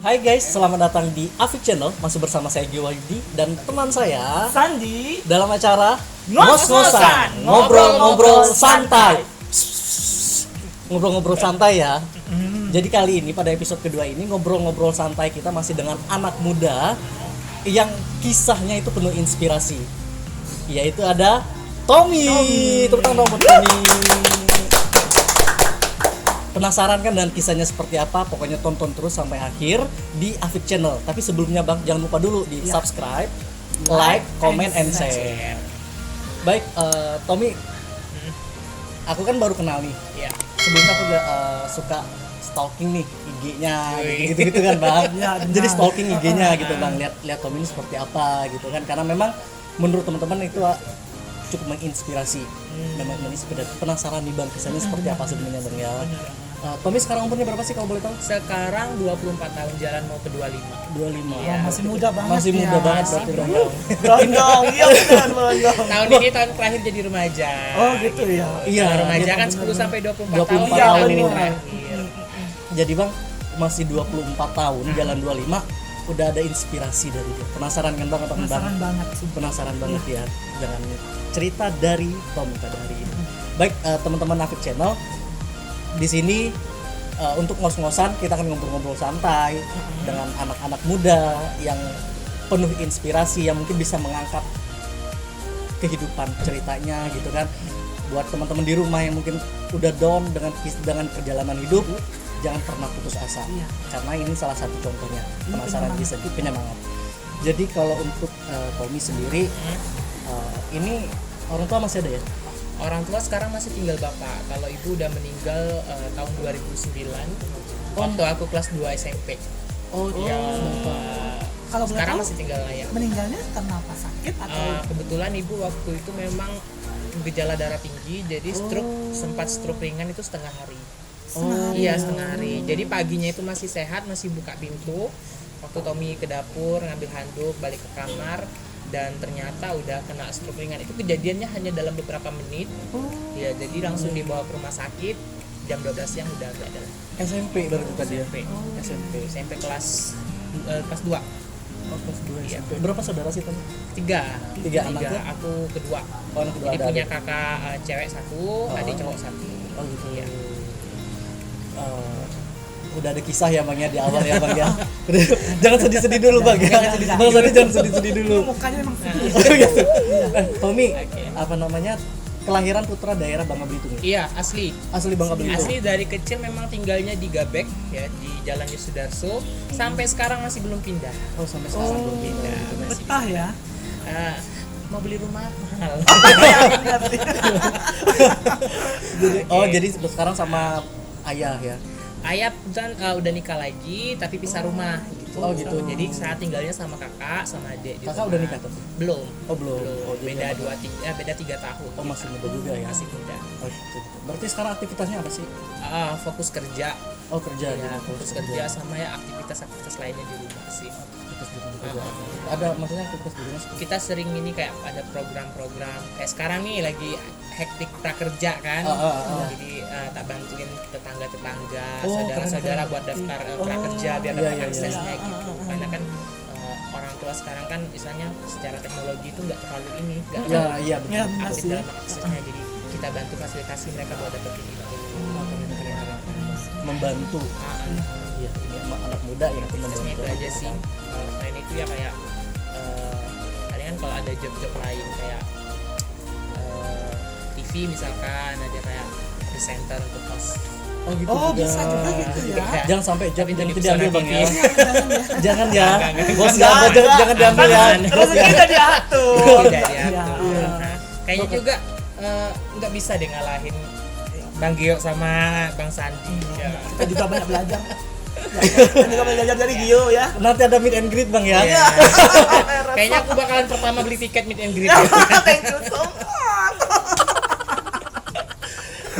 Hai guys, selamat datang di Afik Channel. Masih bersama saya Giwadi dan teman saya Sandi dalam acara Ngos-ngosan, ngobrol-ngobrol santai. Ngobrol-ngobrol santai ya. Jadi kali ini pada episode kedua ini ngobrol-ngobrol santai kita masih dengan anak muda yang kisahnya itu penuh inspirasi. Yaitu ada Tommy. Tepuk tangan dong buat Tommy. Penasaran kan dengan kisahnya seperti apa? Pokoknya tonton terus sampai akhir di Afik Channel. Tapi sebelumnya Bang, jangan lupa dulu di subscribe, like, comment, and share. Baik, Tommy, aku kan baru kenal nih. ya. Sebelumnya aku juga suka stalking nih IG-nya, gitu-gitu kan Bang. Ya, benar. Jadi stalking IG-nya gitu Bang, lihat Tommy ini seperti apa gitu kan. Karena memang menurut teman-teman itu cukup menginspirasi. Memang menginspirasi. Penasaran nih Bang, kisahnya seperti apa sebenarnya Bang ya. Tommy sekarang umurnya berapa sih kalau boleh tahu? Sekarang 24 tahun, jalan mau ke 25. 25. Ya, masih muda banget. Masih muda ya. banget berarti Bang. Berondong, iya benar berondong. Tahun ini tahun terakhir jadi remaja. Oh gitu ya. Iya, Kalau remaja iya, kan benar, 10 sampai 24 24 tahun. tahun. Tahun ini Benar. terakhir. Jadi Bang masih 24 tahun, jalan 25 udah ada inspirasi dari dia. Penasaran kan Bang? Penasaran banget sih. Penasaran banget ya dengan cerita dari Tommy pada hari ini. Baik, teman-teman Afik Channel, di sini untuk ngos-ngosan kita akan ngobrol-ngobrol santai dengan anak-anak muda yang penuh inspirasi yang mungkin bisa mengangkat kehidupan ceritanya gitu kan. Buat teman-teman di rumah yang mungkin udah down dengan perjalanan hidup, jangan pernah putus asa. Iya. Karena ini salah satu contohnya. Penasaran bisa penyemangat. Jadi kalau untuk Tommy sendiri ini orang tua masih ada ya? Orang tua sekarang masih tinggal bapak. Kalau ibu udah meninggal tahun 2009 waktu aku kelas 2 SMP. Oh, Ya, Kalau boleh sekarang tahu, masih tinggal ayah. meninggalnya karena apa? Sakit atau Kebetulan ibu waktu itu memang gejala darah tinggi, jadi sempat stroke ringan itu setengah hari. Iya, setengah hari. Jadi paginya itu masih sehat, masih buka pintu. Waktu Tommy ke dapur ngambil handuk, balik ke kamar, dan ternyata udah kena stroke ringan. Itu kejadiannya hanya dalam beberapa menit. Ya, jadi langsung dibawa ke rumah sakit. Jam 12 siang udah gak ada. SMP berarti tadi ya? SMP kelas 2. Oh, kelas 2 Iya. SMP. Berapa saudara sih Tommy? Tiga anaknya? Aku kedua. Oh, anak kedua Jadi ada punya adik. kakak cewek satu, adik cowok satu. Oh gitu. Iya. Udah ada kisah ya Bang ya di awal ya Bang ya. Jangan sedih-sedih dulu Bang ya. Bang Sandi jangan sedih-sedih dulu. mukanya emang sedih. Oh, gitu. Tommy, Oke. apa namanya? Kelahiran putra daerah Bangka Belitung. Iya, asli. Asli Bangka Belitung. Asli dari kecil memang tinggalnya di Gabek ya, di Jalan Yosudarso. Sampai sekarang masih belum pindah. Oh, sampai sekarang belum pindah. Masih Betah ya. mau beli rumah mahal. Jadi sekarang sama ayah ya. Ayah udah nikah lagi tapi pisah rumah gitu. Oh, gitu. Jadi saat tinggalnya sama kakak sama adik di Kakak rumah. udah nikah tuh? Belum. Oh, belum. Oh, jadi beda apa? beda 3 tahun. Oh, masih muda juga ya. Masih muda. Oh, gitu. Berarti sekarang aktivitasnya apa sih? Fokus kerja. Oh, kerja Ya, gitu. fokus kerja sama ya aktivitas lainnya di rumah sih. Aktivitas di rumah juga. Ada maksudnya aktivitas di rumah seperti Kita sering ini kayak ada program-program kayak sekarang nih lagi hektik prakerja kan. Jadi tak bantuin tetangga-tetangga, Oh, saudara-saudara buat daftar prakerja biar dapat iya. aksesnya gitu. Karena kan orang tua sekarang kan misalnya secara teknologi itu nggak terlalu ini, nggak Ya, terlalu iya betul. Ya, aktif masih. dalam aksesnya. Jadi kita bantu fasilitasi mereka buat dapet ini. Membantu. Iya, ini anak muda yang itu Aksesnya membantu. itu aja sih. Selain itu ya kayak kadang kan kalau ada job-job lain kayak TV misalkan ada kayak presenter untuk host. Oh, gitu. Oh, juga. bisa juga gitu ya. Jangan sampai job Tapi jadi itu diambil pesona Bang TV. ya. Jangan ya. Enggak. Bos jangan diambil ya. Terus kita diatur. Tidak diatur. Iya. Nah, kayaknya juga nggak bisa deh ngalahin Bang Gio sama Bang Sandi. Ya. Kita juga banyak belajar. Kita juga belajar dari Gio ya. Nanti ada meet and greet Bang ya. Iya. Kayaknya aku bakalan pertama beli tiket meet and greet. Thank you so much.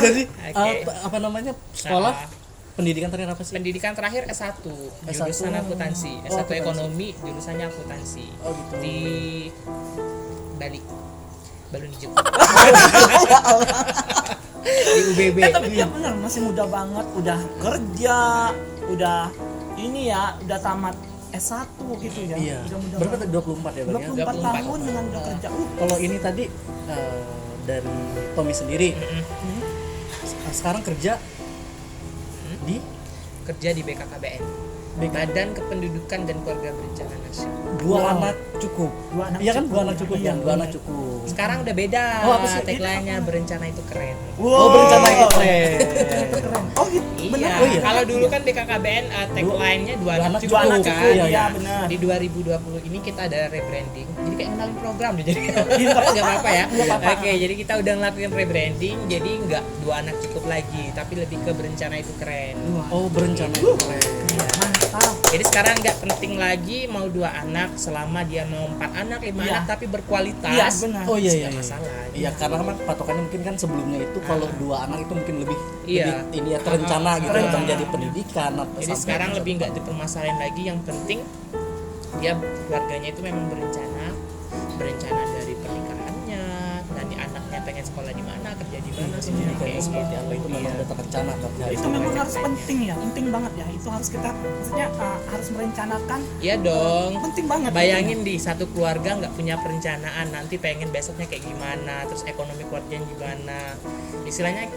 Jadi Oke. apa namanya? Sekolah Nah, pendidikan terakhir apa sih? pendidikan terakhir S1, jurusan akuntansi. Oh, S1 akuntansi. ekonomi, jurusannya akuntansi. Oh, gitu. Di Bali. Balun Hijau. Di UBB. Tapi dia benar masih muda banget, udah kerja, udah ini ya udah tamat S1 gitu ya. Iya. Mudah-mudahan. Berapa tadi 24 ya, Bang ya? 24 24. tahun dengan udah kerja. Kalau ini tadi dari Tommy sendiri Mm-mm. sekarang kerja di Kerja di BKKBN, Badan Kependudukan dan Keluarga Berencana Nasional. dua Wow. anak cukup. Dua anak Iya kan, dua cukup. anak cukup Iya, kan, dua anak cukup. Sekarang udah beda. Oh, apa sih? Tagline-nya berencana itu keren. Oh, berencana itu keren. Keren. Oh gitu. Iya. Oh, iya. Kalau dulu kan BKKBN tagline-nya dua anak anak cukup, Dua anak kan. cukup. Iya, Iya, iya. benar. Di 2020 ini kita ada rebranding. Jadi kayak ngenalin program deh jadi. Iya, nggak Nggak apa-apa ya. Nggak apa-apa. Oke, jadi kita udah ngelakuin rebranding. Jadi nggak dua anak cukup lagi, tapi lebih ke berencana itu keren. Oh, berencana itu keren. Mantap. Jadi sekarang nggak penting lagi mau 2 anak, selama dia mau 4 anak, 5 Iya. anak tapi berkualitas. Iya, benar. Oh iya, Nggak iya. masalah. Iya, karena kan patokannya mungkin kan sebelumnya itu kalau dua anak itu mungkin lebih Iya. lebih ini ya terencana gitu, Terencana. dan jadi pendidikan atau Jadi sampai sekarang lebih nggak dipermasalahin lagi, yang penting dia keluarganya itu memang berencana dari pernikahannya, nanti anaknya pengen sekolah di mana, kerja di mana, semuanya kayak kayak seperti apa itu memang Iya. udah terencana kan. Itu memang harus penting ya, penting banget ya. Itu harus kita, maksudnya harus merencanakan. Iya dong. Penting banget. Bayangin di satu keluarga nggak punya perencanaan, nanti pengen besoknya kayak gimana, terus ekonomi keluarganya gimana. Istilahnya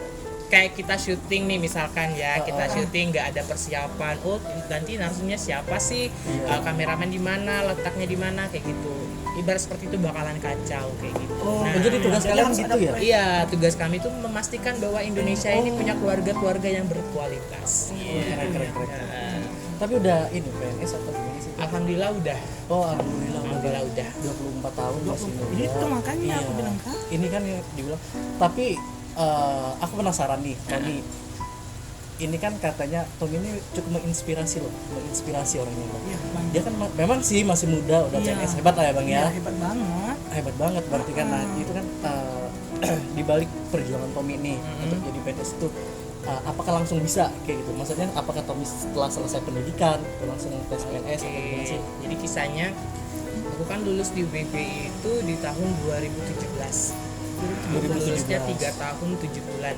kayak kita syuting nih misalkan ya, kita syuting nggak ada persiapan. Oh nanti langsungnya siapa sih, kameramen di mana, letaknya di mana, kayak gitu. Ibarat seperti itu bakalan kacau kayak gitu. Oh, Oh, jadi tugas Jadi kalian harus gitu ada ya? Iya, tugas kami itu memastikan bahwa Indonesia ini punya keluarga-keluarga yang berkualitas. Keren, keren, keren. Nah, Tapi udah ini PNS atau gimana sih? alhamdulillah udah. Oh, alhamdulillah udah. 24 tahun masih muda. Itu makanya aku Iya. bilang kan. Ini kan yang dibilang. Tapi aku penasaran nih, Tommy. Ini kan katanya Tommy ini cukup menginspirasi orangnya, Bang. Iya, Bang. Dia kan memang sih masih muda, udah Iya. PNS hebat lah ya, Bang ya. Iya, hebat banget. Hebat banget berarti kan. Nah, itu kan di balik perjuangan Tommy nih untuk jadi PNS itu apakah langsung bisa kayak gitu? Maksudnya apakah Tommy setelah selesai pendidikan langsung tes PNS atau gimana sih? Jadi kisahnya, aku kan lulus di UBB itu di tahun 2017. Lulusnya 3 tahun 7 bulan.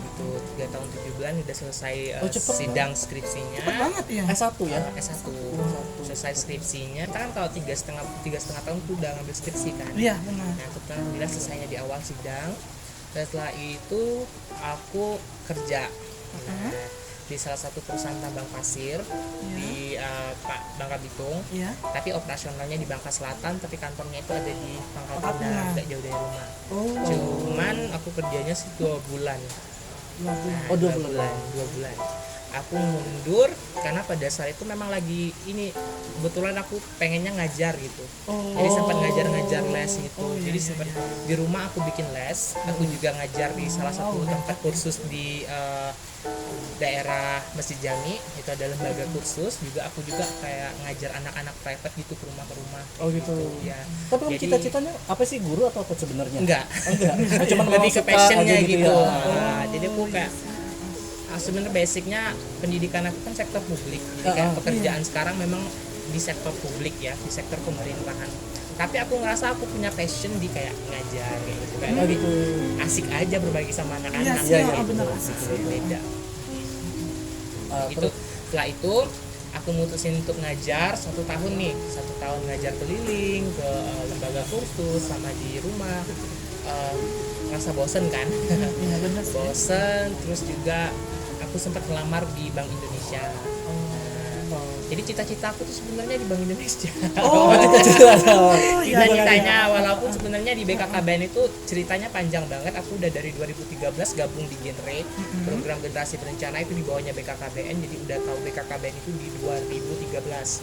Itu 3 tahun 7 bulan udah selesai cepet sidang skripsinya. Cepet banget ya. S1 ya? S1 selesai skripsinya. Kita kan kalau 3,5 tahun tuh udah ngambil skripsi kan. Iya, benar. Nah, itu kan alhamdulillah selesainya di awal sidang. Setelah itu aku kerja di salah satu perusahaan tambang pasir di Bangka Belitung. Iya. Tapi operasionalnya di Bangka Selatan, tapi kantornya itu ada di Pangkal Pangkal Pinang, Pinang. tidak jauh dari rumah. Oh. Cuman aku kerjanya sih 2 bulan. Dua bulan. Oh, 2 2 bulan. 2 bulan. Aku mundur karena pada saat itu memang lagi ini, kebetulan aku pengennya ngajar gitu. Jadi sempat ngajar les gitu. Jadi sempat di rumah aku bikin les. Aku juga ngajar di salah satu tempat kursus di daerah Masjid Jami. Itu ada lembaga kursus. Juga aku juga kayak ngajar anak-anak private gitu ke rumah-rumah. Oh gitu. Ya. Tapi kan Jadi- cita-citanya apa sih, guru atau apa sebenarnya? Enggak. Enggak. Cuman Lebih memang ke suka passionnya aja gitu. ya. Nah, jadi aku kayak sebenarnya basicnya pendidikan aku kan sektor publik. Jadi kayak pekerjaan sekarang memang di sektor publik ya, di sektor pemerintahan. Tapi aku ngerasa aku punya passion di kayak ngajar kayak gitu. Kayak Oh gitu. asik aja berbagi sama Iya anak-anak. sih, iya, benar asik sih. Beda. Itu Terus setelah itu aku mutusin untuk ngajar 1 tahun nih, 1 tahun ngajar keliling ke lembaga kursus sama di rumah. Ngerasa bosen kan. Iya, benar sih. Bosen, terus juga aku sempat melamar di Bank Indonesia. Jadi cita-cita aku tuh sebenarnya di Bank Indonesia. Oh, iya, Cita-citanya walaupun sebenarnya di BKKBN itu ceritanya panjang banget. Aku udah dari 2013 gabung di Genre, program generasi berencana itu di bawahnya BKKBN. Jadi udah tahu BKKBN itu di 2013.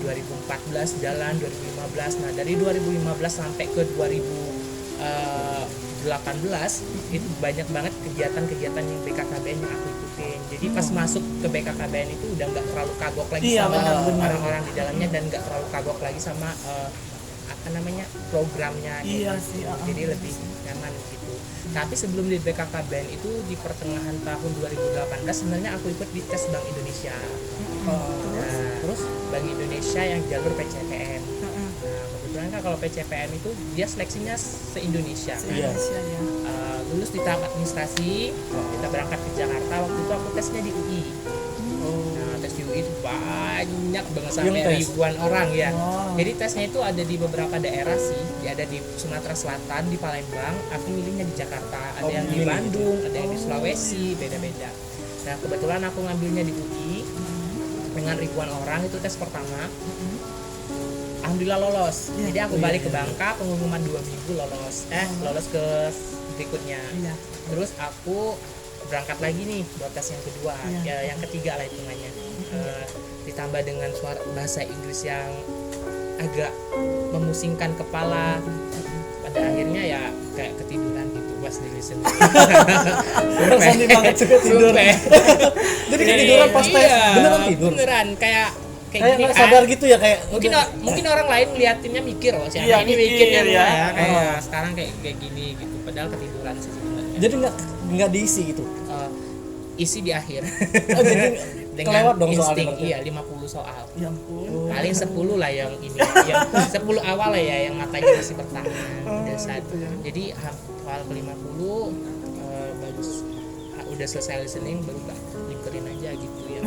2014 jalan, 2015. Nah, dari 2015 sampai ke 2018 itu banyak banget kegiatan-kegiatan yang BKKBN yang aku ikutin. Jadi pas masuk ke BKKBN itu udah nggak terlalu kagok lagi Iya, sama benar. orang-orang di dalamnya, dan nggak terlalu kagok lagi sama apa namanya programnya kayak Iya gitu. sih, Jadi lebih nyaman gitu. Tapi sebelum di BKKBN itu di pertengahan tahun 2018 sebenarnya aku ikut di tes Bank Indonesia. Nah, terus Bank Indonesia yang jalur PCPN. Nah, kebetulan kan kalau PCPN itu dia seleksinya se-Indonesia. Indonesia ya. Lulus di tahap administrasi, kita berangkat ke Jakarta. Waktu itu aku tesnya di UI. Nah, tes di UI itu banyak banget sampai Yang tes? ribuan orang ya. Wow. Jadi tesnya itu ada di beberapa daerah sih. Ada di Sumatera Selatan, di Palembang. Aku milihnya di Jakarta. Ada Oh, yang di milih Bandung, ada yang di Sulawesi, beda-beda. Nah kebetulan aku ngambilnya di UI dengan ribuan orang itu tes pertama. Alhamdulillah lolos. Iya. Jadi aku Oh, iya, balik ke iya. Bangka, pengumuman 2 minggu lolos. Lolos ke berikutnya. Iya. Terus aku berangkat lagi nih buat tes yang kedua, Iya. ya yang ketiga lah hitungannya. Ditambah dengan suara bahasa Inggris yang agak memusingkan kepala. Pada akhirnya ya kayak ketiduran gitu pas di listening. Rasanya banget juga tidur. Jadi ketiduran pas tes, Iya, beneran tidur. beneran kayak Kayak gini nggak kan. sadar gitu ya kayak Mungkin udah- mungkin orang lain ngeliatinnya mikir si Iya, anak ini mikir mikirnya ya. ya kayak sekarang kayak gini gitu. Padahal ketiduran sih sebenarnya. Jadi nggak diisi gitu. Isi di akhir. Oh, jadi kelewat dong soalnya insting, berarti. iya 50 soal. Ya ampun. Paling 10 lah yang ini, yang 10 awal lah ya yang matanya masih bertahan. Udah satu. Jadi hafal ke 50 baru udah selesai listening baru lingkerin aja gitu ya.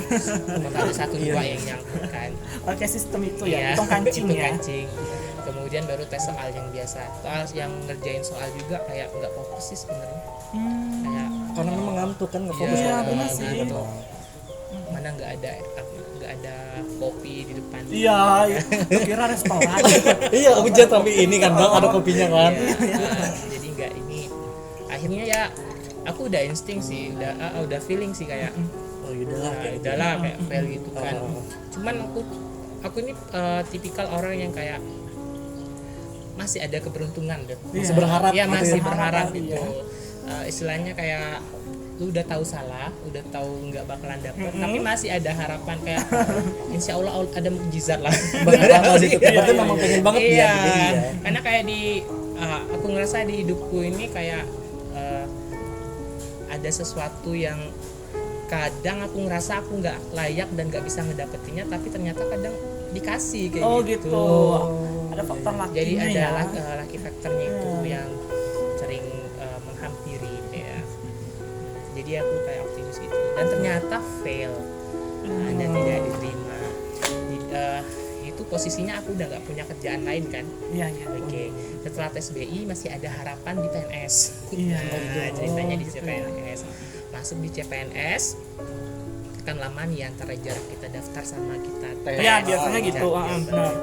Cuma ada 1-2 yang nyangkut kan. Pakai sistem itu Iya, ya, hitung kancing hitung ya. kancing. Kemudian baru tes soal yang biasa. Soal yang ngerjain soal juga kayak nggak fokus sih sebenarnya. Kayak Karena memang ngantuk kan nggak fokus. iya, Iya, benar sih. gitu. Mana nggak ada kopi di depan. Iya, itu kira restoran. Iya, hujan tapi ini kan Bang ada kopinya kan. Iya, jadi nggak ini. Akhirnya ya aku udah insting sih, udah feeling sih kayak Oh yaudahlah nah, kayak gitu. udahlah kayak fail gitu kan. Oh. Cuman aku ini tipikal orang yang kayak masih ada keberuntungan deh. Masih berharap Iya, gitu masih ya. berharap Iya. gitu. Istilahnya kayak lu udah tahu salah, udah tahu nggak bakalan dapet, tapi masih ada harapan kayak insya Allah ada mukjizat lah. Bakal gitu. Berarti memang pengen banget dia Iya, jadi ya. karena kayak aku ngerasa di hidupku ini kayak ada sesuatu yang kadang aku ngerasa aku nggak layak dan nggak bisa ngedapetinnya, tapi ternyata kadang dikasih kayak Oh gitu. gitu. Ada faktor lakinya Jadi ada ya. laki faktornya itu yang sering menghampiri ya. Jadi aku kayak optimis gitu dan ternyata fail. Anda tidak diterima. Itu posisinya aku udah nggak punya kerjaan lain kan. Iya, iya. Oke, setelah tes BI masih ada harapan di PNS. Iya. Nah, ceritanya di CPNS. Masuk di CPNS kan lama nih antara jarak kita daftar sama kita tes. Iya, biasanya gitu. Ya, Benar.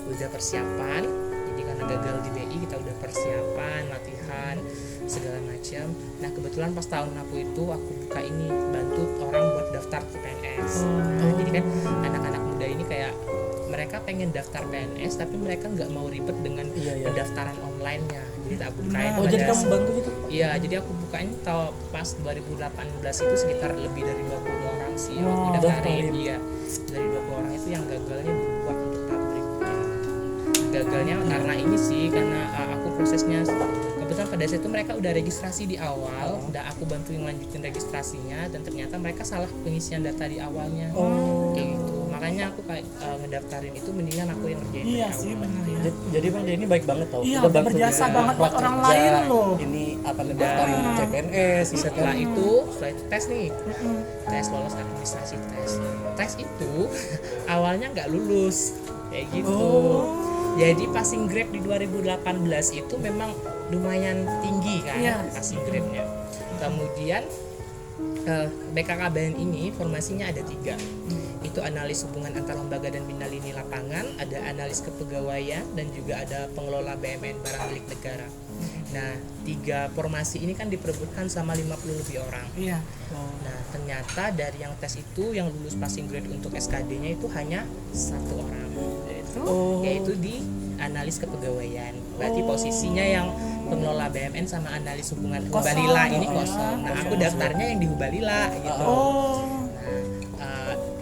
udah persiapan. Jadi karena gagal di BI kita udah persiapan, latihan segala macam. Nah, kebetulan pas tahun aku itu aku buka ini bantu orang buat daftar PNS. Nah, jadi kan anak-anak muda ini kayak mereka pengen daftar PNS tapi mereka nggak mau ribet dengan Iya, iya. pendaftaran online-nya. Jadi tak bukain. Oh jadi pada- kamu bantu gitu? Iya, jadi aku bukain tahu pas 2018 itu sekitar lebih dari 20 orang sih yang aku Oh, daftarin. daftarin. Iya, dari 20 orang itu yang gagalnya berubah untuk tahap berikutnya. Gagalnya karena ini sih, karena aku prosesnya kebetulan pada saat itu mereka udah registrasi di awal, udah aku bantuin lanjutin registrasinya dan ternyata mereka salah pengisian data di awalnya. Kayak gitu. Makanya aku kayak ngedaftarin itu mendingan aku yang ngerjain Iya dari sih, awal. benar ya. Jadi Bang dia ini baik banget tau. Iya, Udah bantu berjasa dia banget buat orang kerja. lain loh. Ini apa ngedaftarin CPNS gitu Setelah kan. itu tes nih, tes lolos administrasi tes itu awalnya nggak lulus kayak gitu. Jadi passing grade di 2018 itu memang lumayan tinggi kan Iya. passing grade-nya. Kemudian BKKBN ini formasinya ada 3. Itu analis hubungan antar lembaga dan bina lini lapangan, ada analis kepegawaian, dan juga ada pengelola BUMN barang milik negara. Nah, 3 formasi ini kan diperebutkan sama 50 lebih orang. Iya. Nah, ternyata dari yang tes itu yang lulus passing grade untuk SKD-nya itu hanya 1 orang, yaitu di analis kepegawaian. Berarti posisinya yang pengelola BUMN sama analis hubungan Hubalila ini kosong. Nah, aku daftarnya yang di Hubalila gitu.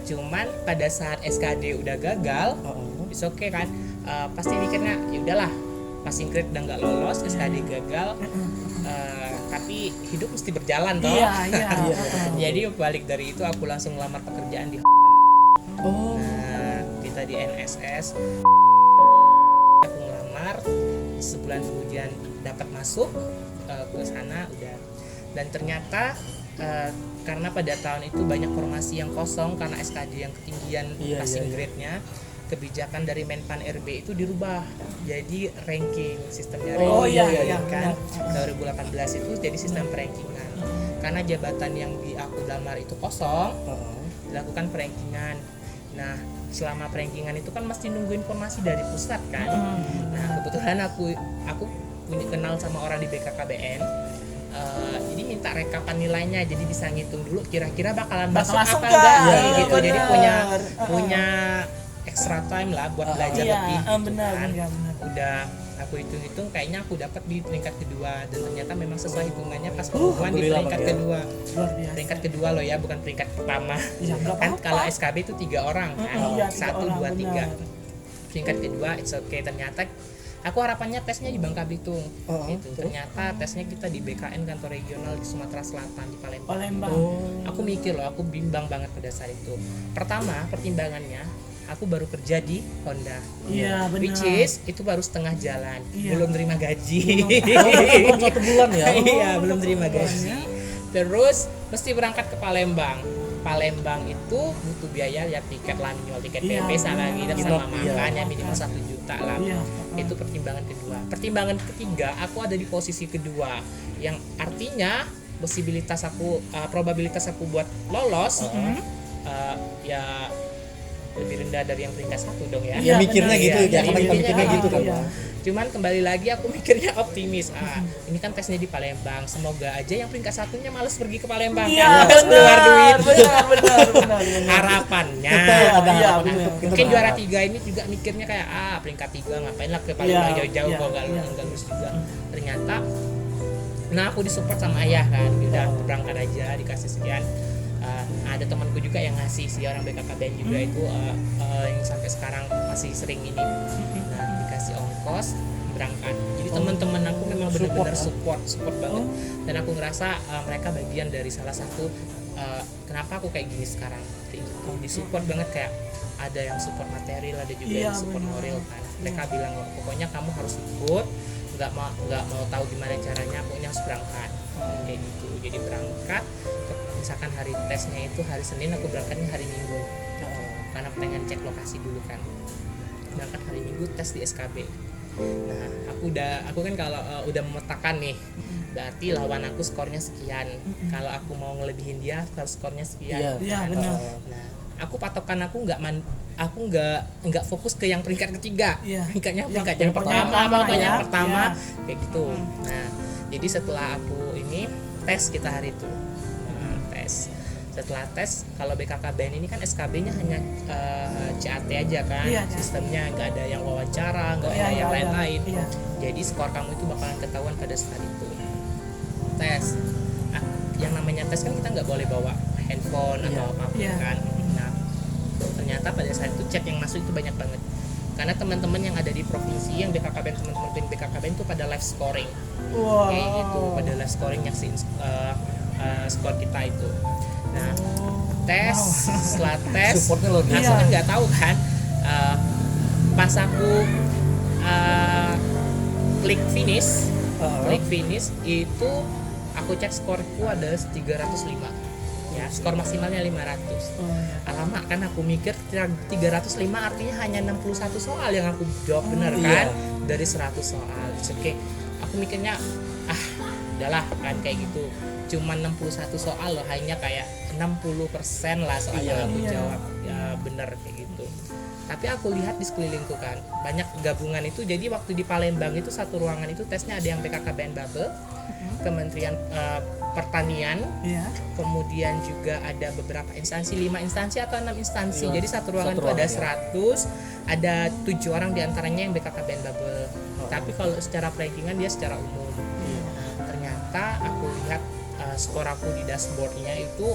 Cuman pada saat SKD udah gagal, it's okay kan, pasti mikirnya ya udahlah, passing grade udah nggak lolos, SKD gagal, tapi hidup mesti berjalan toh. Iya, iya. Jadi balik dari itu aku langsung lamar pekerjaan di Nah, kita di NSS. Aku ngelamar, sebulan kemudian dapat masuk ke sana udah. Dan ternyata karena pada tahun itu banyak formasi yang kosong karena SKJ yang ketinggian Iya, passing iya. grade-nya. Kebijakan dari Menpan RB itu dirubah jadi ranking, sistemnya Oh, ranking, iya, iya, kan. benar. 2018 itu jadi sistem perankingan. Karena jabatan yang di aku lamar itu kosong, Heeh. dilakukan perankingan. Nah, selama perankingan itu kan mesti nunggu informasi dari pusat kan. Nah, kebetulan aku punya kenal sama orang di BKKBN. Jadi minta rekapan nilainya, jadi bisa ngitung dulu kira-kira bakalan masuk masuk apa nggak? enggak Iya, gitu. Jadi benar. punya extra time lah buat belajar Iya, lebih gitu benar, kan. benar, benar. Udah aku hitung-hitung kayaknya aku dapat di peringkat kedua, dan ternyata memang sesuai hitungannya pas pengumuman di alhamdulillah, peringkat Bang, ya. kedua. Luar biasa. Peringkat kedua loh ya, bukan peringkat pertama. Iya, nggak Kan apa-apa. kalau SKB itu 3 orang kan. Iya, 1, 3 2, orang, 3. benar. Peringkat kedua it's okay. Ternyata aku harapannya tesnya di Bangka Belitung. Gitu. Terus? Ternyata tesnya kita di BKN kantor regional di Sumatera Selatan di Palembang. Palembang. Aku mikir loh, aku bimbang banget pada saat itu. Pertama, pertimbangannya aku baru kerja di Honda. Iya, benar. Which is itu baru setengah jalan, Iya. belum terima gaji. Belum 1 bulan ya. Iya, belum terima gaji. Terus mesti berangkat ke Palembang. Palembang itu butuh biaya ya, tiket lah, minimal tiket Iya, PP sama benar. sama Iya. makannya minimal 1 juta lah. Iya. Itu pertimbangan kedua. Pertimbangan ketiga, aku ada di posisi kedua, yang artinya probabilitas aku buat lolos ya lebih rendah dari yang peringkat 1 dong ya. Ya mikirnya benar. gitu, Iya, ya jadi kita mikirnya mikirnya gitu kan. iya. Bang. Cuman kembali lagi aku mikirnya optimis. Ini kan tesnya di Palembang. Semoga aja yang peringkat 1-nya males pergi ke Palembang. Iya, Males keluar duit. benar. Harapannya. Kita ada Iya, harapan benar. untuk kita Mungkin juara berharap. 3 ini juga mikirnya kayak peringkat 3 ngapain lah ke Palembang Iya, jauh-jauh iya, kok enggak iya. lulus juga. Ternyata aku disupport sama ayah kan. Udah berangkat aja, dikasih sekian. Ada temanku juga yang ngasih, si orang BKKBN juga itu yang sampai sekarang masih sering ini. Nah, dikasih ongkos berangkat. Jadi teman-teman aku memang benar-benar support banget. Dan aku ngerasa mereka bagian dari salah satu kenapa aku kayak gini sekarang. Disupport banget, kayak ada yang support material, ada juga Iya, yang support benar. moral kan. Mereka bilang pokoknya kamu harus ikut, nggak mau tahu gimana caranya, pokoknya harus berangkat kayak gitu. Jadi berangkat, misalkan hari tesnya itu hari Senin, aku berangkatnya hari Minggu karena pengen cek lokasi dulu kan. Berangkat hari Minggu, tes di SKB. Nah, aku kan kalau udah memetakan nih, berarti lawan aku skornya sekian. Kalau aku mau ngelebihin dia, harus skornya sekian. Iya, benar. Nah, aku patokan aku nggak fokus ke yang peringkat ketiga. Iya. Peringkat yang Yang pertama, pertama, yang ya. pertama Iya. kayak gitu. Nah, jadi setelah aku ini tes kita hari itu. Tes. Setelah tes, kalau BKKBN ini kan SKB-nya hanya CAT aja kan, Iya, sistemnya nggak ada yang wawancara, nggak ada Iya, yang iya, lain-lain. iya. Jadi skor kamu itu bakalan ketahuan pada saat itu. Tes. Yang namanya tes kan kita nggak boleh bawa handphone atau apapun Iya. kan. Nah, ternyata pada saat itu chat yang masuk itu banyak banget. Karena teman-teman yang ada di provinsi, yang BKKBN, teman-teman BKKBN itu pada live scoring. Wow. Kayak gitu, pada live scoring nyaksiin skor kita itu. Nah, tes, setelah tes, Supportnya luar aku biasa. kan nggak tahu kan, pas aku klik finish itu aku cek skorku ada 305. Ya, skor maksimalnya 500. Alamak, kan aku mikir 305 artinya hanya 61 soal yang aku jawab benar kan, dari 100 soal. Oke, aku mikirnya udahlah kan kayak gitu, cuma 61 soal loh, hanya kayak 60% lah soal yang aku jawab ya benar kayak gitu. Tapi aku lihat di sekelilingku kan banyak gabungan itu. Jadi waktu di Palembang itu satu ruangan itu tesnya ada yang BKKBN Bubble, Kementerian Pertanian, kemudian juga ada beberapa instansi, 5 instansi atau 6 instansi. Jadi satu ruangan itu ada 100, ada 7 orang diantaranya yang BKKBN Bubble. Tapi kalau secara rankingan dia secara umum. Nah, ternyata aku lihat skor aku di dashboardnya itu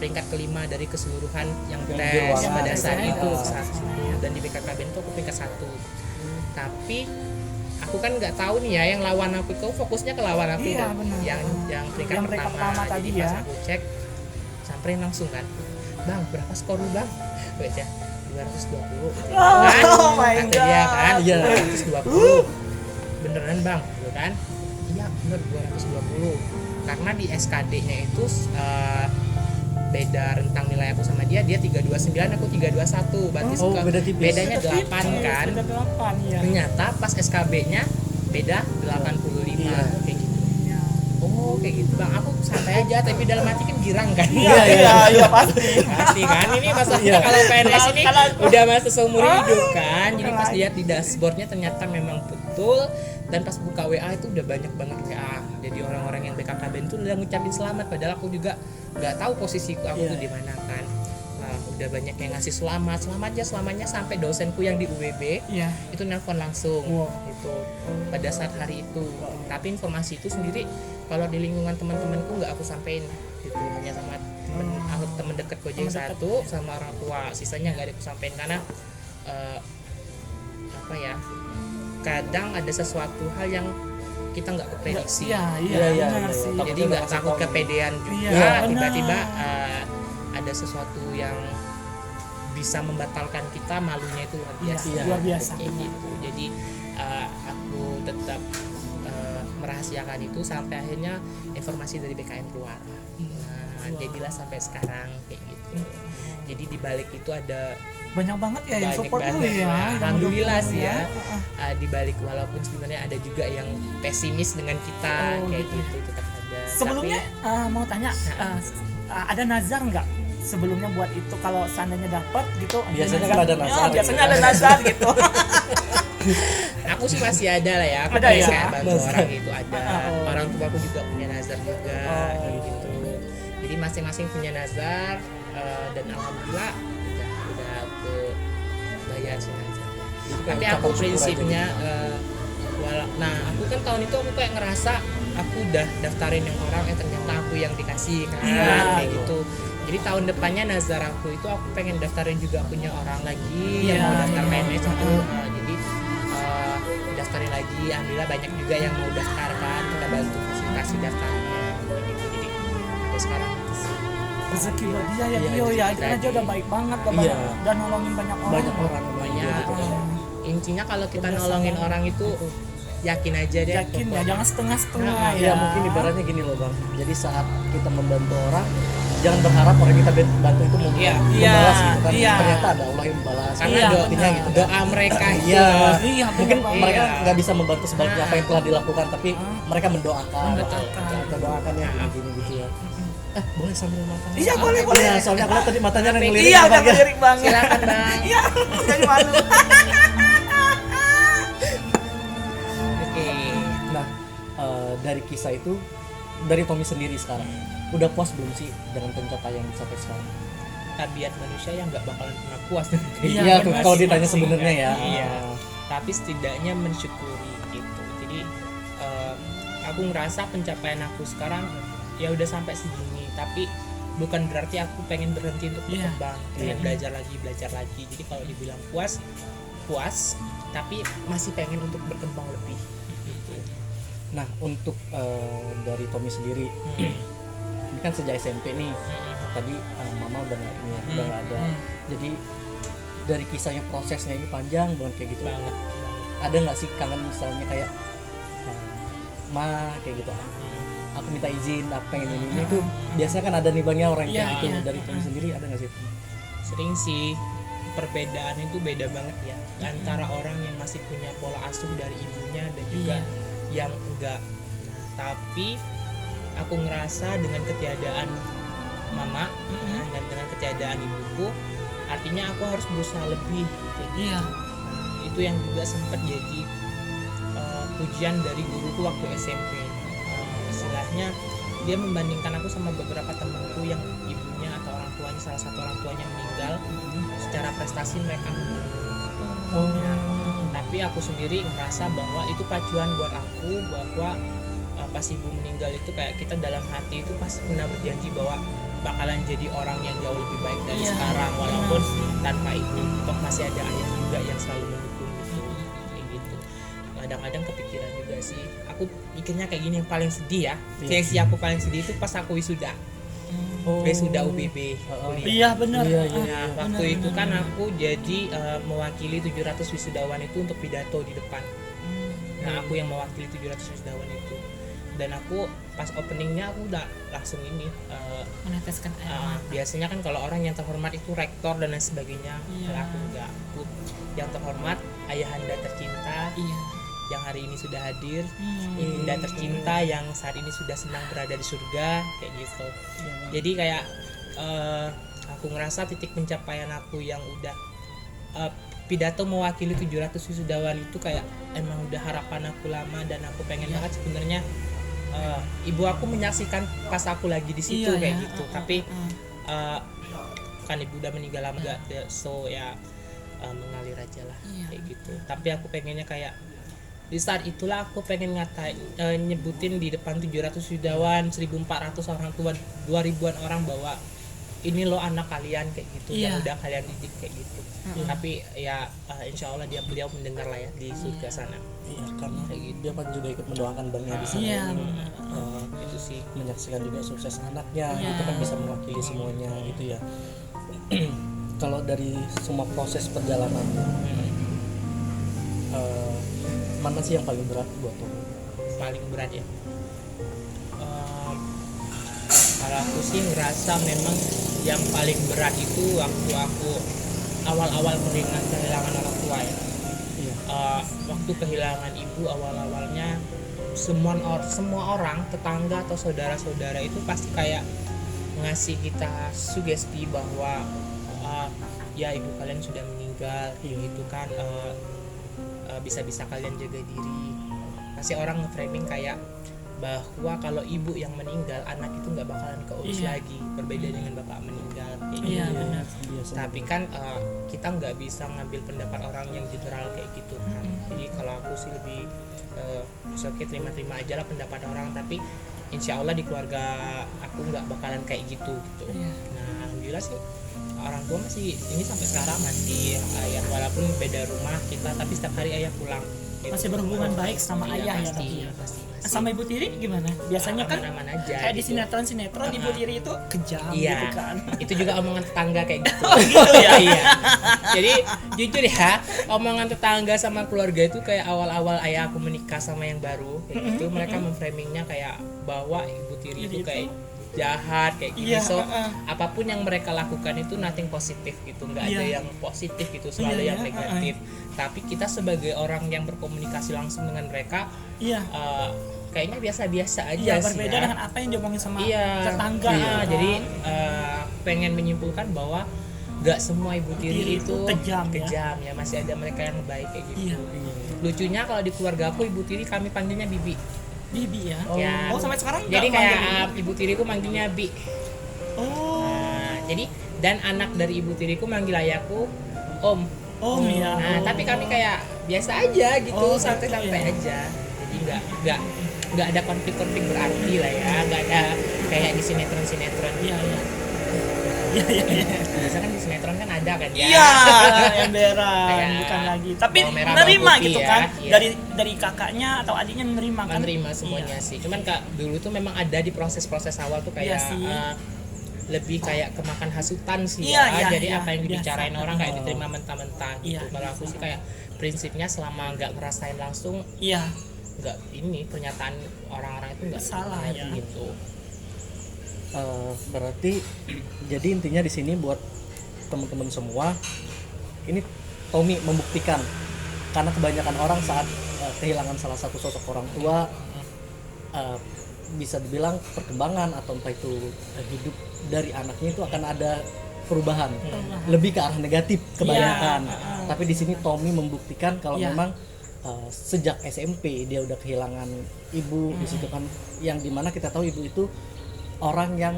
peringkat kelima dari keseluruhan yang tes pada saat itu dan di BKKBN itu aku peringkat 1. Tapi aku kan nggak tahu nih ya, yang lawan aku itu fokusnya ke lawan aku Iya, kan, benar. yang peringkat Yang peringkat pertama Jadi tadi pas ya. aku cek, samperin langsung kan, bang berapa skor lu bang? Baca 220 kan? Oh my Kata dia kan, Iya. 220 beneran bang, gitu kan? Iya bener 220, karena di SKD nya itu beda rentang nilai aku sama dia 329 aku 321 berarti Oh, beda tipis. bedanya 8 kan. Beda 8 ya. Ternyata pas SKB-nya beda 85 Iya. kayak gitu. Ya. Oh kayak gitu bang, aku santai aja tapi dalam hati kan girang kan. Iya pasti. Pasti kan, ini masalahnya Iya. kalau PNS ini Kalau- udah masa seumur hidup kan. Jadi pas lihat di dashboardnya ternyata memang betul. Dan pas buka WA itu udah banyak banget WA. Jadi orang-orang yang BKKBN itu udah ngucapin selamat. Padahal aku juga nggak tahu posisiku aku Iya. tuh di mana kan. Nah, udah banyak yang ngasih selamanya sampai dosenku yang di UWB Iya. itu nelpon langsung Wow. itu pada saat hari itu. Tapi informasi itu sendiri kalau di lingkungan teman-temanku nggak aku sampein gitu, hanya sama temen deket Gojek satu sama orang tua, sisanya nggak ada aku sampein karena apa ya, kadang ada sesuatu hal yang kita nggak keprediksi. Iya, Iya, benar iya. sih. Takutnya Jadi udah nggak kasih takut tahu. kepedean juga, Iya, benar. tiba-tiba ada sesuatu yang bisa membatalkan kita, malunya itu luar biasa. Iya. Luar biasa. Kayak gitu. Jadi aku tetap merahasiakan itu sampai akhirnya informasi dari BKM keluar. Nah, jadilah sampai sekarang kayak gitu. Jadi di balik itu ada Banyak banget ya yang banyak support lu banget. ya. Alhamdulillah sih ya. Heeh. Di balik walaupun sebenarnya ada juga yang pesimis dengan kita kayak gitu tetap ada. Sebelumnya mau tanya, ada nazar nggak sebelumnya buat itu kalau seandainya dapat gitu? Biasanya kan ada nazar. Ya, biasanya ada nazar gitu. Aku sih masih ada lah ya. Aku Ada kayak ya? bantu Nazar. orang itu ada. Orang tua aku juga punya nazar juga kayak gitu. Jadi masing-masing punya nazar dan alhamdulillah udah aku bayar sih nazarnya. Tapi aku prinsipnya nah aku kan tahun itu aku kayak ngerasa aku udah daftarin yang orang ternyata aku yang dikasih kan Iya. kayak gitu. Jadi tahun depannya nazar aku itu aku pengen daftarin juga punya orang lagi yang Iya, mau daftar iya. PNS itu. Jadi daftarin lagi, alhamdulillah banyak juga yang mau daftar kan, kita bantu fasilitasi daftarnya gitu. Jadi sampai sekarang itu sih. Rezeki buat dia ya, Iya, Bio ya. rezeki Itu aja lagi. udah baik banget, udah Iya. banyak, dan nolongin banyak orang. Banyak orang Banyak. gitu. Intinya kalau kita Udah nolongin sama. orang itu yakin aja deh. Yakin ya, jangan setengah-setengah Nah, ya. Ya mungkin ibaratnya gini loh bang. Jadi saat kita membantu orang, jangan berharap orang kita bantu itu mau Iya. membalas gitu kan. Iya. Ternyata ada Allah yang membalas. Karena Iya, doa, benar. doa mereka itu Iya. Iya, Mungkin benar mereka banget. nggak bisa membantu sebaliknya apa yang telah dilakukan, tapi mereka mendoakan. Mendoakan. Kita doakan ya gini gitu ya. Boleh sambil makan? Iya, boleh, boleh. Iya, soalnya aku lihat tadi matanya yang ngelirik. Iya, Bang, udah ya. ngelirik banget. silakan bang. Iya, jadi malu. Oke. Nah, dari kisah itu, dari Tommy sendiri sekarang, udah puas belum sih dengan pencapaian yang sampai sekarang? Tabiat manusia yang nggak bakalan pernah puas dengan kayak Iya, Iya, benar kalau sih, ditanya pasti. sebenarnya ya. Iya. Tapi setidaknya mensyukuri gitu. Jadi aku ngerasa pencapaian aku sekarang ya udah sampai segini, tapi bukan berarti aku pengen berhenti untuk Iya. berkembang, pengen belajar lagi. Jadi kalau dibilang puas, tapi masih pengen untuk berkembang lebih gitu. Nah, untuk dari Tommy sendiri, ini kan sejak SMP nih. Tadi mama udah nggak ini ya, udah nggak ada. Jadi dari kisahnya prosesnya ini panjang banget kayak gitu. Banget. Ada nggak sih kangen misalnya kayak ma kayak gitu? Aku minta izin, aku pengen ini tuh biasanya kan ada nih bang ya orang Iya, kayak gitu. iya. Dari Tommy sendiri ada nggak sih? Sering sih perbedaan itu beda banget ya antara orang yang masih punya pola asuh dari ibunya dan juga yang enggak. Tapi aku ngerasa dengan ketiadaan mama dan dengan ketiadaan ibuku, artinya aku harus berusaha lebih gitu. Iya. Itu yang juga sempat jadi pujian dari guruku waktu SMP. Istilahnya dia membandingkan aku sama beberapa temanku yang ibunya atau orang tuanya, salah satu orang tuanya meninggal, secara prestasi mereka unggul. Tapi aku sendiri merasa bahwa itu pacuan buat aku bahwa pas ibu meninggal itu kayak kita dalam hati itu pasti pernah berjanji bahwa bakalan jadi orang yang jauh lebih baik dari Iya, sekarang, walaupun tanpa ibu toh masih ada ayah juga yang selalu mendukung gitu. Kayak gitu. Kadang-kadang kepikiran juga sih. Aku pikirnya kayak gini, yang paling sedih ya. Gengsi aku paling sedih itu pas aku wisuda. Wisuda UBB kuliah. Iya, benar. Iya, iya. Nah, waktu itu kan aku jadi mewakili 700 wisudawan itu untuk pidato di depan. Nah, aku yang mewakili 700 wisudawan itu. dan aku pas openingnya aku udah langsung ini Meneteskan air mata. biasanya kan kalau orang yang terhormat itu rektor dan lain sebagainya. Iya. Kalau aku enggak, aku yang terhormat ayahanda tercinta Iya. yang hari ini sudah hadir, Hmm. ibunda tercinta yang saat ini sudah senang berada di surga kayak gitu. Jadi kayak aku ngerasa titik pencapaian aku yang udah pidato mewakili 700 wisudawan itu kayak emang udah harapan aku lama, dan aku pengen banget sebenarnya ibu aku menyaksikan pas aku lagi di situ Iya, kayak ya. gitu. Tapi kan ibu udah meninggal lama gak, so ya mengalir aja lah Iya. kayak gitu. Tapi aku pengennya kayak di saat itulah aku pengen ngatain nyebutin di depan 700 wisudawan, 1.400 orang tua, 2.000-an orang bahwa ini loh anak kalian kayak gitu, yang Iya. udah kalian didik kayak gitu. Tapi ya insya Allah beliau mendengar lah ya di surga sana. Iya, karena Kayak gitu. dia kan juga ikut mendoakan Bangnya di sana. Iya. Itu sih. Menyaksikan juga sukses anaknya, Iya. itu kan bisa mewakili semuanya gitu ya. Kalau dari semua proses perjalanan, mana sih yang paling berat buat Tommy? Paling berat ya. Kalau aku sih ngerasa memang yang paling berat itu waktu aku awal-awal kehilangan orang tua ya. Iya. Waktu kehilangan ibu awal-awalnya semua orang, tetangga atau saudara-saudara itu pasti kayak ngasih kita sugesti bahwa ya ibu kalian sudah meninggal gitu kan, bisa-bisa kalian jaga diri. Pasti orang nge-framing kayak bahwa kalau ibu yang meninggal, anak itu nggak bakalan keurus Iya. lagi, berbeda dengan bapak meninggal kayak Iya, gitu. benar. Biasa. Tapi kan kita nggak bisa ngambil pendapat orang yang general kayak gitu kan. Jadi kalau aku sih lebih oke, terima aja lah pendapat orang, tapi insya Allah di keluarga aku nggak bakalan kayak gitu. Iya. Nah alhamdulillah sih orang tua masih ini sampai sekarang masih ayah, walaupun beda rumah kita, tapi setiap hari ayah pulang. Masih berhubungan baik sama ayah ya, pasti, tapi ya. pasti. Sama ibu tiri gimana? Biasanya kan aman-aman aja kayak di gitu. sinetron ibu tiri itu kejam Iya, gitu kan. itu juga omongan tetangga kayak gitu. Gitu ya. Iya. Jadi jujur ya, omongan tetangga sama keluarga itu kayak awal-awal ayah aku menikah sama yang baru, kayak gitu mereka memframingnya kayak bahwa ibu tiri itu kayak jahat kayak gitu. Iya, So apapun yang mereka lakukan itu nothing positif gitu, nggak ada Iya. yang positif gitu, selalu Iya, yang negatif. Tapi kita sebagai orang yang berkomunikasi langsung dengan mereka, Iya. kayaknya biasa-biasa aja Iya, sih berbeda ya. dengan apa yang diomongin sama Iya, tetangga. iya. kan. Jadi pengen menyimpulkan bahwa nggak semua ibu tiri Tiri itu itu kejam ya. masih ada mereka yang baik kayak gitu. Iya. Lucunya kalau di keluarga aku ibu tiri kami panggilnya bibi. Bibi ya. Ya. Oh, sampai sekarang Jadi nggak kayak manggil ibu tiriku manggilnya bi. Oh. Nah, jadi dan anak dari ibu tiriku manggil ayahku om. Oh iya. Nah, tapi kami kayak biasa aja gitu, Oh, santai-santai iya. aja. Jadi nggak ada konflik-konflik berarti lah ya, nggak ada kayak di sinetron-sinetron. Iya, iya. Iya, iya, iya. Biasanya kan di sinetron kan ada kan ya. Iya, emberan Kayak bukan lagi. Tapi bawang merah, menerima bawang putih gitu ya. kan. Iya. Dari kakaknya atau adiknya menerima kan. Menerima semuanya Iya. sih. Cuman kak dulu tuh memang ada di proses-proses awal tuh kayak Iya sih. lebih kayak kemakan hasutan sih Iya, ya. iya, Jadi iya. apa yang dibicarain Biasa. orang kayak diterima mentah-mentah gitu. Iya, Kalau aku sih kayak prinsipnya selama nggak ngerasain langsung, Iya. nggak ini pernyataan orang-orang itu nggak Salah benar ya. gitu. Berarti jadi intinya di sini buat teman-teman semua, ini Tommy membuktikan, karena kebanyakan orang saat kehilangan salah satu sosok orang tua, bisa dibilang perkembangan atau entah itu hidup dari anaknya itu akan ada perubahan, lebih ke arah negatif kebanyakan. Iya. Tapi di sini Tommy membuktikan kalau Iya. memang sejak SMP dia udah kehilangan ibu di situ kan, yang dimana kita tahu ibu itu orang yang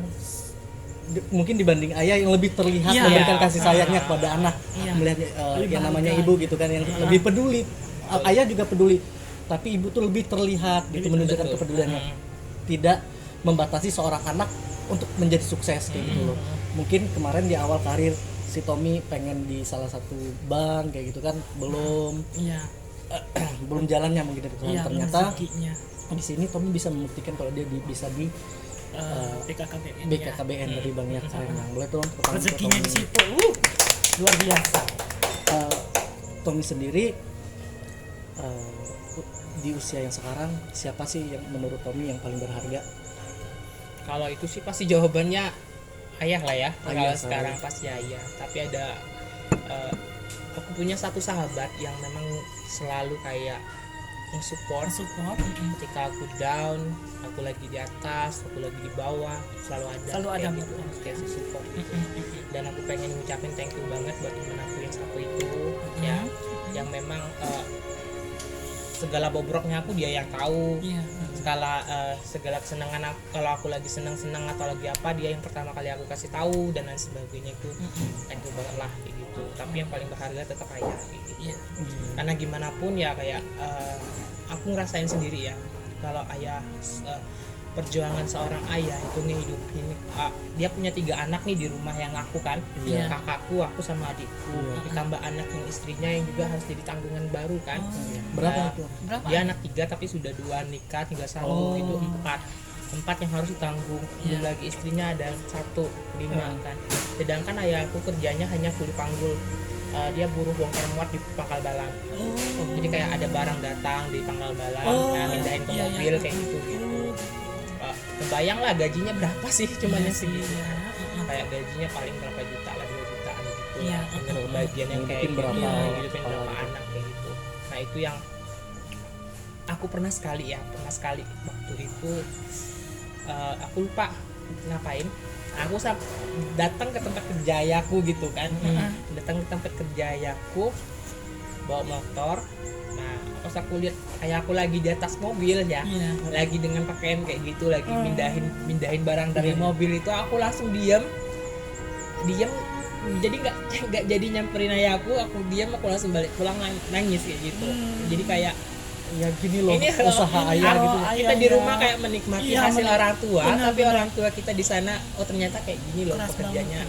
mungkin dibanding ayah yang lebih terlihat Iya. memberikan kasih sayangnya kepada anak, Iya. melihat Lebih yang namanya bangga. ibu gitu kan, yang lebih peduli. Ayah juga peduli, tapi ibu tuh lebih terlihat gitu, menunjukkan Betul. kepeduliannya, tidak membatasi seorang anak untuk menjadi sukses kayak gitu loh. Mungkin kemarin di awal karir si Tommy pengen di salah satu bank kayak gitu kan, belum Iya. belum jalannya mungkin dari Iya, ternyata rezekinya. di sini Tommy bisa membuktikan kalau dia bisa di BKKBN. BKKBN dari Bank Karen. Yang boleh tuh tepuk tangan buat Rezekinya Tommy. di situ. Luar biasa. Tommy sendiri di usia yang sekarang siapa sih yang menurut Tommy yang paling berharga? Kalau itu sih pasti jawabannya ayah lah ya. Ayah, Kalau sekarang pasti ayah. Tapi ada aku punya satu sahabat yang memang selalu kayak support ketika aku down, aku lagi di atas, aku lagi di bawah, selalu ada gitu, kayak support gitu. Dan aku pengen ngucapin thank you banget buat temen aku yang satu itu ya, yang memang segala bobroknya aku dia yang tahu. Segala kesenangan aku, kalau aku lagi senang atau lagi apa, dia yang pertama kali aku kasih tahu dan lain sebagainya itu. Thank you banget lah kayak gitu. Tapi yang paling berharga tetap ayah kayak gitu. Karena gimana pun ya kayak aku ngerasain sendiri ya, kalau ayah perjuangan seorang ayah itu ngehidupin dia punya 3 anak nih di rumah yang aku kan, kakakku, aku sama adikku, ditambah anak yang istrinya yang juga harus jadi tanggungan baru kan. Berapa itu? Dia anak 3 tapi sudah 2 nikah, tinggal 1 itu 4 yang harus ditanggung. Belum lagi istrinya ada 1, 5 kan. Sedangkan ayahku kerjanya hanya kuli panggul. Dia buruh bongkar muat di pangkal balan. Jadi kayak ada barang datang di pangkal balan, mindahin ke mobil kayak gitu. Kebayang lah gajinya berapa sih, cuman segitu. Kayak gajinya paling berapa juta lah, 2 jutaan gitu. Dengan bagian yang kayak gitu, hidupin berapa anak kayak gitu. Nah itu yang aku pernah sekali waktu itu aku lupa ngapain. Aku datang ke tempat kerja ayahku gitu kan. Datang ke tempat kerja ayahku bawa motor. Nah pas aku lihat ayahku lagi di atas mobil ya, lagi dengan pakaian kayak gitu, lagi mindahin barang dari mobil itu, aku langsung diam, jadi nggak jadi nyamperin ayahku, aku diam, aku langsung balik pulang nangis kayak gitu. Jadi kayak Ya gini loh, ini usaha ayah gitu. Kita di rumah kayak menikmati hasil orang tua, tapi orang tua kita di sana ternyata kayak gini loh pekerjaannya.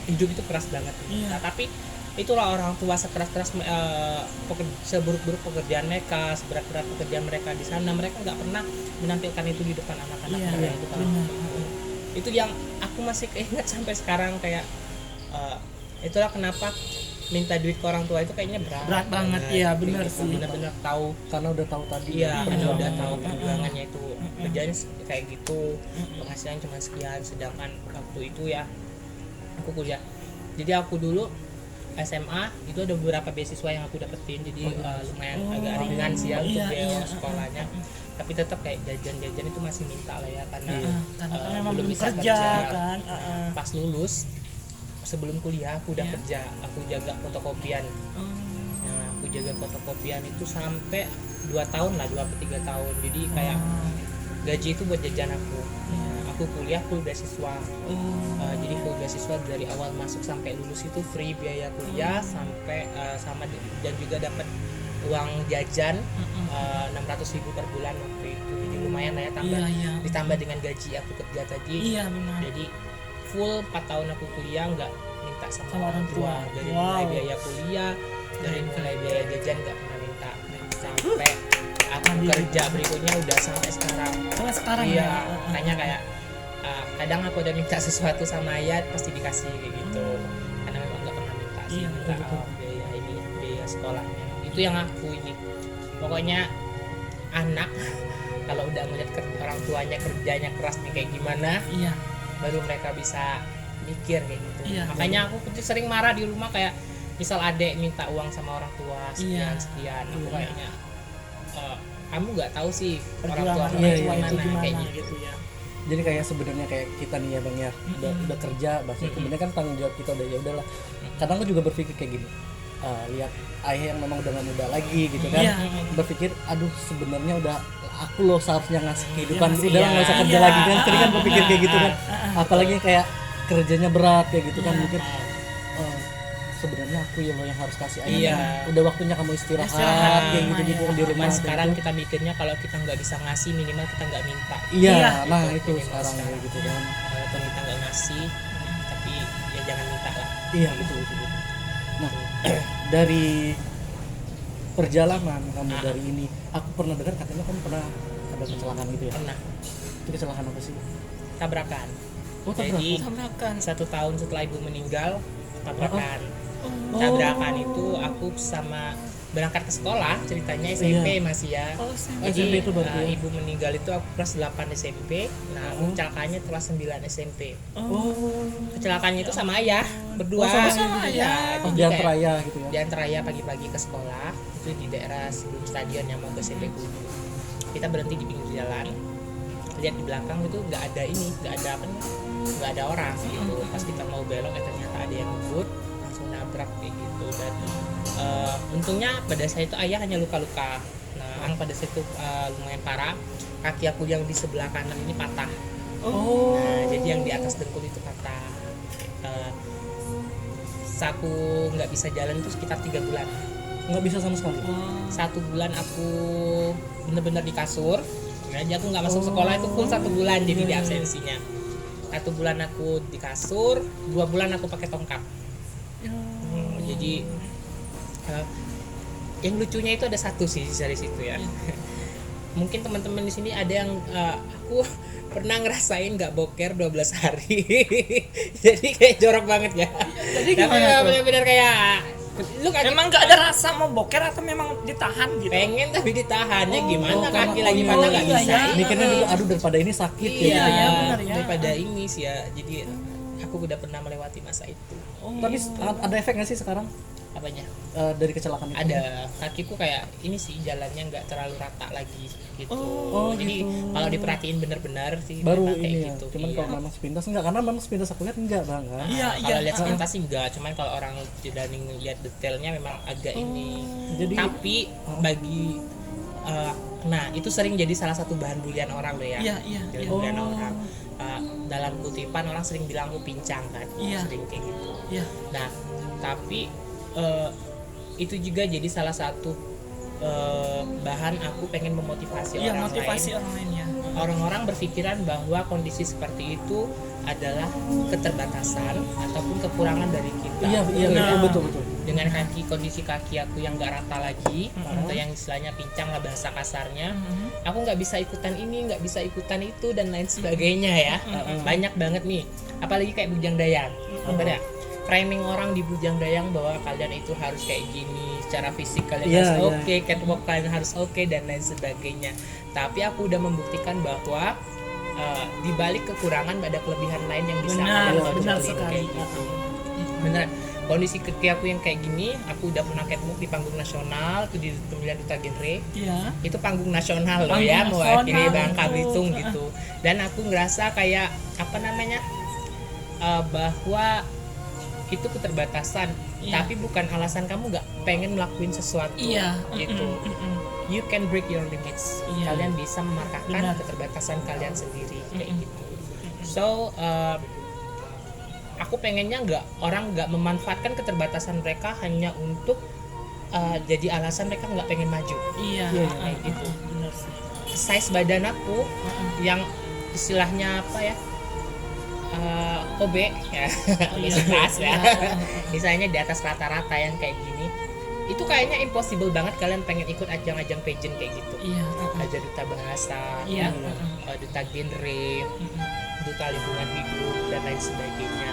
Hidup itu keras banget. Nah, tapi itulah orang tua sekeras-keras seburuk-buruk pekerjaan mereka, seberat-berat pekerjaan mereka di sana, mereka nggak pernah menampilkan itu di depan anak-anak mereka. Itu yang aku masih keinget sampai sekarang, kayak itulah kenapa minta duit ke orang tua itu kayaknya berat banget. Iya benar sih, benar-benar tahu, Karena udah tahu tadi. karena udah tahu perjuangannya itu, kerjanya kayak gitu, penghasilan cuma sekian. Sedangkan waktu itu ya aku kuliah, jadi aku dulu SMA itu ada beberapa beasiswa yang aku dapetin, jadi lumayan agak ringan sih ya untuk biaya sekolahnya. Tapi tetap kayak jajan itu masih minta lah ya, karena belum bisa kerja kan. Pas lulus, sebelum kuliah aku udah kerja, aku jaga fotokopian. Nah, aku jaga fotokopian itu sampai 2 tahun lah, 2 atau 3 tahun. Jadi kayak gaji itu buat jajan aku. Aku kuliah full beasiswa. Jadi full beasiswa dari awal masuk sampai lulus itu free biaya kuliah, sampai sama dan juga dapat uang jajan 600.000 per bulan waktu itu. Jadi lumayan lah ya, ditambah dengan gaji aku kerja tadi. Jadi full 4 tahun aku kuliah nggak minta sama orang tua. Dari mulai biaya kuliah, dari mulai biaya jajan nggak pernah minta, sampai aku kerja berikutnya udah sampai sekarang. Iya, makanya kayak kadang aku udah minta sesuatu sama ayah pasti dikasih kayak gitu, karena memang nggak pernah minta sih, minta biaya sekolahnya. Itu yang aku ini, pokoknya anak kalau udah melihat orang tuanya kerjanya keras nih kayak gimana, baru mereka bisa mikir kayak gitu. Makanya aku sering marah di rumah, kayak misal adek minta uang sama orang tua sekian, aku kayaknya kamu nggak tahu sih orang tua gimana kayak gitu ya. Jadi kayak sebenarnya kayak kita nih ya Bang ya, udah kerja, bahasa sebenarnya kan tanggung jawab kita udah, ya udahlah. Kadang aku juga berpikir kayak gini, lihat ayah yang memang udah gak muda lagi gitu kan, berpikir aduh sebenarnya udah aku loh seharusnya ngasih kehidupan, udah nggak usah kerja lagi kan, sering kan berpikir kayak gitu kan. Apalagi kayak kerjanya berat kayak gitu kan, mungkin sebenarnya aku ya loh yang harus kasih ayah. Udah waktunya kamu istirahat kayak gitu di rumah. Sekarang kita mikirnya kalau kita nggak bisa ngasih, minimal kita nggak minta. Nah itu sekarang kayak gitu kan. Kalau kita nggak ngasih, tapi ya jangan minta lah. Gitu. Nah dari perjalanan kamu dari ini, aku pernah dengar katanya kamu pernah ada kecelakaan gitu ya? Pernah. Itu kecelakaan apa sih? Tabrakan. Tabrakan. Jadi 1 tahun setelah ibu meninggal, tabrakan. Tabrakan itu aku sama berangkat ke sekolah ceritanya SMP masih ya. Oh, SMP. Jadi SMP itu berarti ya? ibu meninggal itu aku kelas 8 SMP. Nah, kecelakaannya kelas 9 SMP. Oh, Kecelakaannya itu sama ayah berdua. sama ayah. oh Jadi diantar kayak ayah gitu ya. diantar ayah pagi-pagi ke sekolah itu di daerah sebelum stadion yang mau ke SMP Kudu. Kita berhenti di pinggir jalan. Lihat di belakang itu nggak ada nggak ada orang gitu. Pas kita mau belok ternyata ada yang ngebut langsung nabrak kayak gitu. Dan untungnya pada saat itu ayah hanya luka-luka. Nah, pada saat itu lumayan parah. Kaki aku yang di sebelah kanan ini patah. Oh, Nah, jadi yang di atas dengkul itu patah. Aku nggak bisa jalan itu sekitar 3 bulan. nggak bisa sama sekali. 1 bulan aku bener-bener di kasur. Jadi aku nggak masuk sekolah itu pun 1 bulan jadi di absensinya. 1 bulan aku di kasur, 2 bulan aku pakai tongkat. Jadi yang lucunya itu ada satu sih dari situ ya. Mungkin teman-teman di sini ada yang aku pernah ngerasain nggak boker 12 hari. Jadi kayak jorok banget ya. Jadi Tapi gimana tuh? benar-benar kayak lu kan Memang nggak ada rasa mau boker atau memang ditahan gitu? pengen tapi ditahannya gimana karena- kaki lagi oh, patah iya, nggak iya, bisa. iya. Mikirnya dulu aduh daripada ini sakit Iya, ya. iya, benar ya. daripada ini sih ya. Jadi aku udah pernah melewati masa itu. Tapi ada efek nggak sih sekarang Apanya? dari kecelakaan itu? Ada, kakiku kayak ini sih jalannya nggak terlalu rata lagi gitu. Oh, Jadi gitu. kalau diperhatiin bener-bener sih Baru memang kayak ini ya. gitu. Cuman Iya. kalau memang sepintas enggak, karena memang sepintas aku lihat enggak bang kan. Iya, Kalau iya. lihat sepintas sih enggak, cuman kalau orang tidak lihat detailnya memang agak ini. Jadi Tapi bagi nah itu sering jadi salah satu bahan bulian orang loh ya. Iya, iya, Jadi iya. bulian orang. Dalam kutipan orang sering bilang aku pincang kan, Iya. sering kayak gitu. Iya. Nah, tapi itu juga jadi salah satu bahan aku pengen memotivasi Iya, orang motivasi lain. orang lain ya. Orang-orang berpikiran bahwa kondisi seperti itu adalah keterbatasan ataupun kekurangan dari kita. iya Nah. betul. Dengan kondisi kaki aku yang nggak rata lagi atau yang istilahnya pincang lah bahasa kasarnya, aku nggak bisa ikutan ini, nggak bisa ikutan itu dan lain sebagainya ya. Banyak banget nih, apalagi kayak bujang dayang. Bener ya? Framing orang di bujang dayang bahwa kalian itu harus kayak gini, secara fisik kalian Iya, harus iya. oke, catwalk kalian harus oke dan lain sebagainya. Tapi aku udah membuktikan bahwa di balik kekurangan ada kelebihan lain yang bisa Benar, kalian benar tonjolin sekali. kayak gitu. Beneran, kondisi kaki aku yang kayak gini, aku udah pernah catwalk di panggung nasional tuh di pemilihan duta genre. Iya. Itu panggung nasional loh Panggung ya, nasional. mewakili Bangka Belitung gitu. Dan aku ngerasa kayak apa namanya bahwa itu keterbatasan, Iya. tapi bukan alasan kamu nggak pengen melakuin sesuatu Iya. gitu. You can break your limits. Iya. Kalian bisa mematahkan Benar. keterbatasan kalian sendiri kayak gitu. So aku pengennya orang nggak memanfaatkan keterbatasan mereka hanya untuk jadi alasan mereka nggak pengen maju. Iya. Iya, kayak gitu. Benar sih. Size badan aku yang istilahnya apa ya? OB ya, obesitas ya. Misalnya di atas rata-rata yang kayak gini. Itu kayaknya impossible banget kalian pengen ikut ajang-ajang pageant kayak gitu. Iya. Aja duta bahasa, Iya. duta genre, duta lingkungan hidup dan lain sebagainya.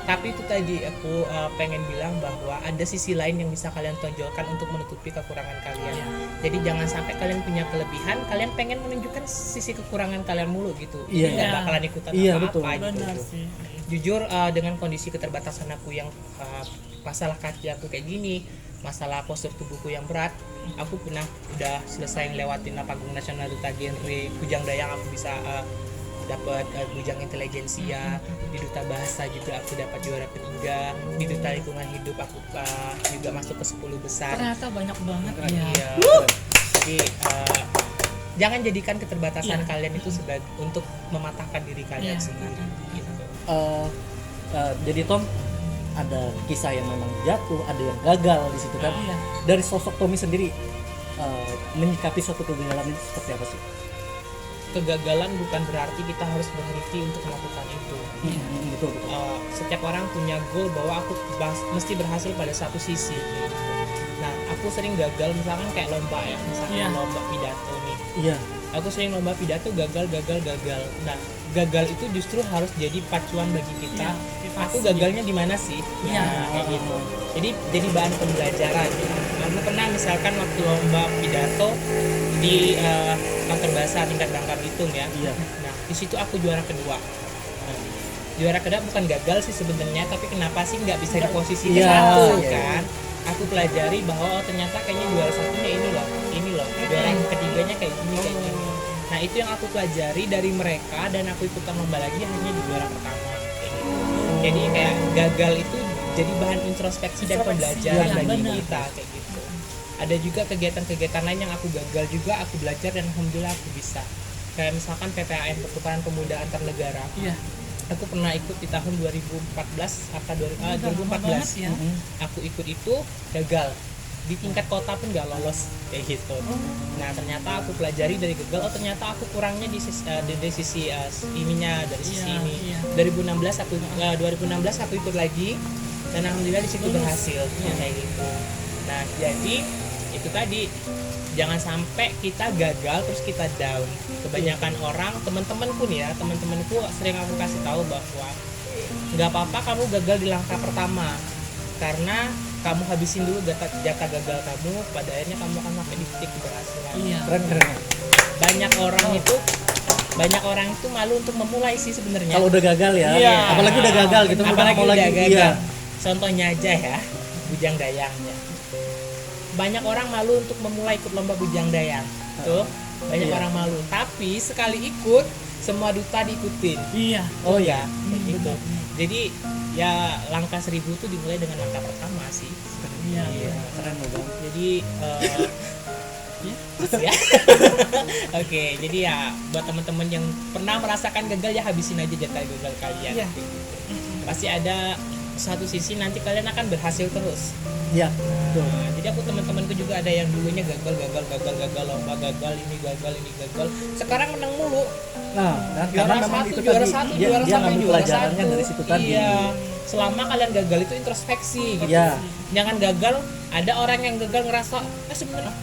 Tapi itu tadi aku pengen bilang bahwa ada sisi lain yang bisa kalian tonjolkan untuk menutupi kekurangan kalian. Iya. Jadi jangan sampai kalian punya kelebihan, kalian pengen menunjukkan sisi kekurangan kalian mulu gitu. Iya. Jadi nggak Iya. bakalan ikutan Iya, apa-apa betul. gitu. Benar sih. Jujur dengan kondisi keterbatasan aku yang masalah kaki aku kayak gini, masalah postur tubuhku yang berat, aku udah selesai ngelewatin panggung nasional duta genre Bujang Dayang, aku bisa dapat bujang intelijensia, di duta bahasa juga aku dapat juara ketiga, di duta lingkungan hidup aku juga masuk ke 10 besar. Ternyata banyak banget ya. Iya. Jadi jangan jadikan keterbatasan Iya. kalian itu sebagai untuk mematahkan diri kalian Iya. sendiri gitu. Jadi Tom ada kisah yang memang jatuh, ada yang gagal di situ kan. Iya. Dari sosok Tommy sendiri menyikapi suatu kegagalan itu seperti apa sih? Kegagalan bukan berarti kita harus berhenti untuk melakukan itu. Betul. Setiap orang punya goal bahwa aku mesti berhasil pada satu sisi gitu. Nah, aku sering gagal misalkan kayak lomba ya, misalkan Iya. lomba pidato nih. Iya. Aku sering lomba pidato gagal. Nah, gagal itu justru harus jadi pacuan bagi kita. Iya, Aku motivasi. gagalnya di mana sih? Iya. Nah, kayak gitu. Jadi bahan pembelajaran. kamu pernah misalkan waktu lomba pidato di kantor bahasa tingkat Bangka Belitung ya. Iya. Nah di situ aku juara kedua. Nah, juara kedua bukan gagal sih sebenarnya, tapi kenapa sih nggak bisa di posisi Iya, satu iya. kan? Aku pelajari bahwa ternyata kayaknya juara satunya ini loh, juara ketiganya kayak gini. Nah itu yang aku pelajari dari mereka, dan aku ikutan lomba lagi hanya di juara pertama. Kayak gitu. Jadi kayak gagal itu jadi bahan introspeksi dan pembelajaran Iya, bagi benar. kita kayak gitu. Ada juga kegiatan-kegiatan lain yang aku gagal juga, aku belajar dan alhamdulillah aku bisa. Kayak misalkan PPAN, Pertukaran Pemuda Antar Negara. Iya. Aku pernah ikut di tahun 2014 Lama banget 2014. ya. Aku ikut itu gagal. Di tingkat kota pun gak lolos kayak gitu. Nah ternyata aku pelajari dari gagal, oh ternyata aku kurangnya di sisi ininya, dari sisi Iya, ini. iya. 2016 aku ikut lagi, dan alhamdulillah di situ Lulus. berhasil Iya. kayak gitu. Nah jadi itu tadi, jangan sampai kita gagal terus kita down. Kebanyakan orang, teman-teman pun ya, teman-temanku sering aku kasih tahu bahwa nggak apa-apa kamu gagal di langkah pertama, karena kamu habisin dulu jatah gagal kamu, pada akhirnya kamu akan sampai di titik keberhasilan. Iya. Keren. Banyak orang itu malu untuk memulai sih sebenarnya. Kalau udah gagal ya, Iya. apalagi udah gagal gitu, Apalagi mau udah lagi. gagal. Iya. Contohnya aja ya, Bujang Dayangnya. Banyak orang malu untuk memulai ikut lomba Bujang Dayang. Tuh, banyak Iya. orang malu. Tapi sekali ikut, semua duta diikutin. Iya. Oh ya, kayak gitu. benar. Jadi ya langkah 1000 itu dimulai dengan langkah pertama sih. Iya. Keren loh Bang. Jadi ya. Oke, jadi ya buat teman-teman yang pernah merasakan gagal, ya habisin aja jatah gagal kalian. Iya. Kayak gitu. Pasti ada satu sisi nanti kalian akan berhasil terus. Iya. Betul. Nah, jadi aku teman-temanku juga ada yang dulunya gagal lomba, gagal ini gagal. Sekarang menang mulu. Nah, dan karena Juara memang satu, itu juara tadi satu, dia, juara dia sampai ngambil juara pelajarannya satu. dari situ tadi. Iya. Selama kalian gagal itu introspeksi gitu. Iya. Jangan gagal, ada orang yang gagal ngerasa, sebenarnya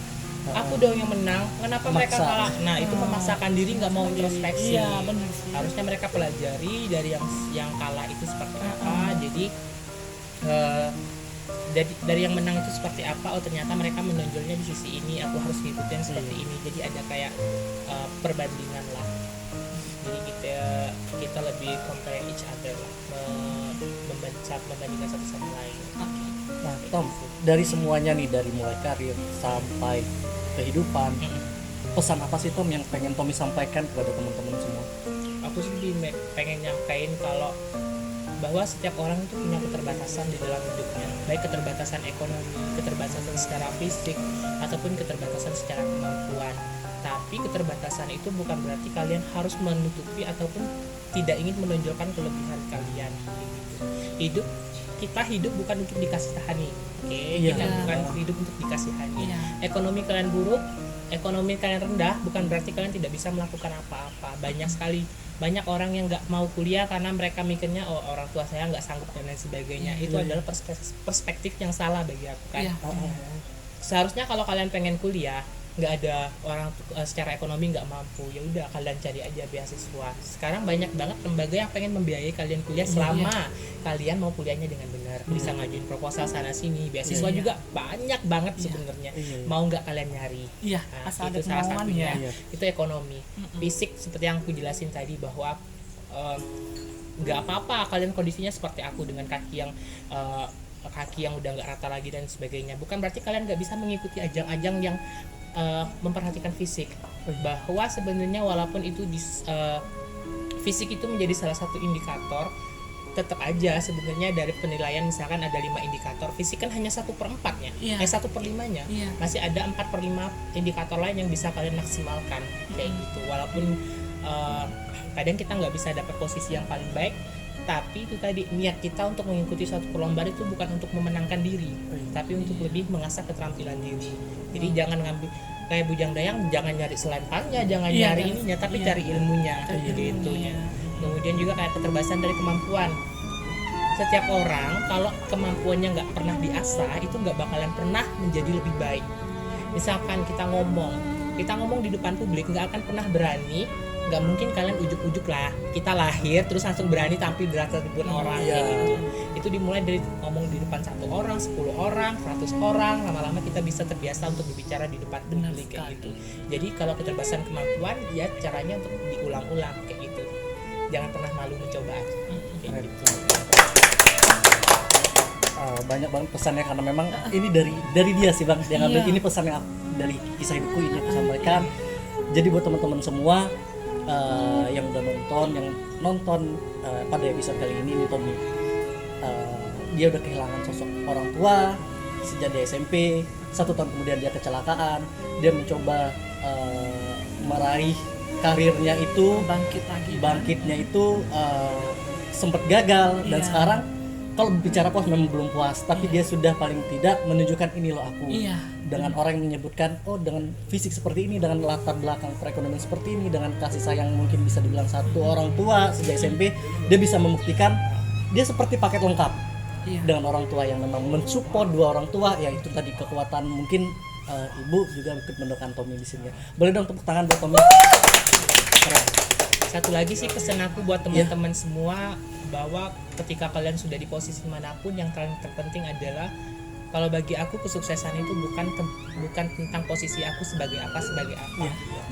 aku dong yang menang, kenapa mereka Memaksa. kalah? Nah, itu memaksakan diri, nggak mau introspeksi. Iya, benar sih. Harusnya mereka pelajari dari yang kalah itu seperti apa. Jadi dari yang menang itu seperti apa, oh ternyata mereka menonjolnya di sisi ini, aku harus ngikutin seperti ini. Jadi ada kayak perbandingan lah. Jadi kita lebih compare each other lah, membandingkan satu sama lain. Nah, Tom, dari semuanya nih, dari mulai karir sampai kehidupan, pesan apa sih Tom yang pengen Tommy sampaikan kepada teman-teman semua? Aku sih pengen nyampein kalau bahwa setiap orang itu punya keterbatasan di dalam hidupnya, baik keterbatasan ekonomi, keterbatasan secara fisik, ataupun keterbatasan secara kemampuan. Tapi keterbatasan itu bukan berarti kalian harus menutupi ataupun tidak ingin menonjolkan kelebihan kalian. Gitu. Kita hidup bukan untuk dikasihani, oke? Iya. Kita bukan hidup untuk dikasihani. Iya. Ekonomi kalian buruk, ekonomi kalian rendah, bukan berarti kalian tidak bisa melakukan apa-apa. Banyak orang yang nggak mau kuliah karena mereka mikirnya, oh orang tua saya nggak sanggup dan lain sebagainya. Itu adalah perspektif yang salah bagi aku kan. Iya. Seharusnya kalau kalian pengen kuliah, nggak ada orang secara ekonomi nggak mampu, ya udah kalian cari aja beasiswa. Sekarang banyak banget lembaga yang pengen membiayai kalian kuliah selama kalian mau kuliahnya dengan benar. Bisa ngajuin proposal sana sini, beasiswa Iya. juga banyak banget sebenarnya. Iya. Mau nggak kalian nyari? Iya, Nah, asal itu ada salah kemauan satunya. ya. Iya. Itu ekonomi. Fisik seperti yang aku jelasin tadi bahwa nggak apa-apa kalian kondisinya seperti aku dengan kaki yang udah nggak rata lagi dan sebagainya. Bukan berarti kalian nggak bisa mengikuti ajang-ajang yang memperhatikan fisik. Bahwa sebenarnya walaupun itu fisik itu menjadi salah satu indikator, tetap aja sebenarnya dari penilaian misalkan ada 5 indikator, fisik kan hanya 1/4-nya, Iya. 1/5-nya. Iya. Masih ada 4/5 indikator lain yang bisa kalian maksimalkan kayak gitu. Walaupun kadang kita nggak bisa dapat posisi yang paling baik, tapi itu tadi niat kita untuk mengikuti suatu perlombaan itu bukan untuk memenangkan diri, tapi untuk lebih mengasah keterampilan diri. Jadi jangan ngambil kayak Bujang Dayang, jangan nyari selempannya, jangan Iya, nyari kan? ininya, tapi Iya. cari ilmunya Cari gitu ilmunya. ya. Kemudian juga kayak keterbatasan dari kemampuan. Setiap orang kalau kemampuannya nggak pernah diasah, itu nggak bakalan pernah menjadi lebih baik. misalkan kita ngomong di depan publik nggak akan pernah berani, nggak mungkin kalian ujuk-ujuk lah kita lahir terus langsung berani tampil di atas ribuan orang kayak gitu. Itu dimulai dari ngomong di depan 1 orang, 10 orang, 100 orang, lama-lama kita bisa terbiasa untuk berbicara di depan publik kayak gitu. Jadi kalau keterbatasan kemampuan ya caranya untuk diulang-ulang kayak gitu, jangan pernah malu mencoba kayak gitu. Banyak banget pesannya karena memang ini dari dia sih Bang yang ngambil ini pesan yang dari kisah hidupku ini aku sampaikan. Jadi buat teman-teman semua yang udah nonton pada episode kali ini Tommy dia udah kehilangan sosok orang tua sejak dia SMP. 1 tahun kemudian dia kecelakaan, dia mencoba meraih karirnya itu, bangkitnya itu sempat gagal dan sekarang kalau bicara puas memang belum puas, tapi dia sudah paling tidak menunjukkan ini loh aku. Dengan orang yang menyebutkan dengan fisik seperti ini, dengan latar belakang perekonomian seperti ini, dengan kasih sayang mungkin bisa dibilang 1 orang tua sejak SMP, dia bisa membuktikan dia seperti paket lengkap. Dengan orang tua yang memang mensupport 2 orang tua, yaitu tadi kekuatan mungkin ibu juga ikut mendoakan Tommy di sini. Boleh dong tepuk tangan buat Tommy. Keren. Satu lagi sih pesan aku buat teman-teman semua, bahwa ketika kalian sudah di posisi manapun, yang terpenting adalah kalau bagi aku kesuksesan itu bukan tentang posisi aku sebagai apa,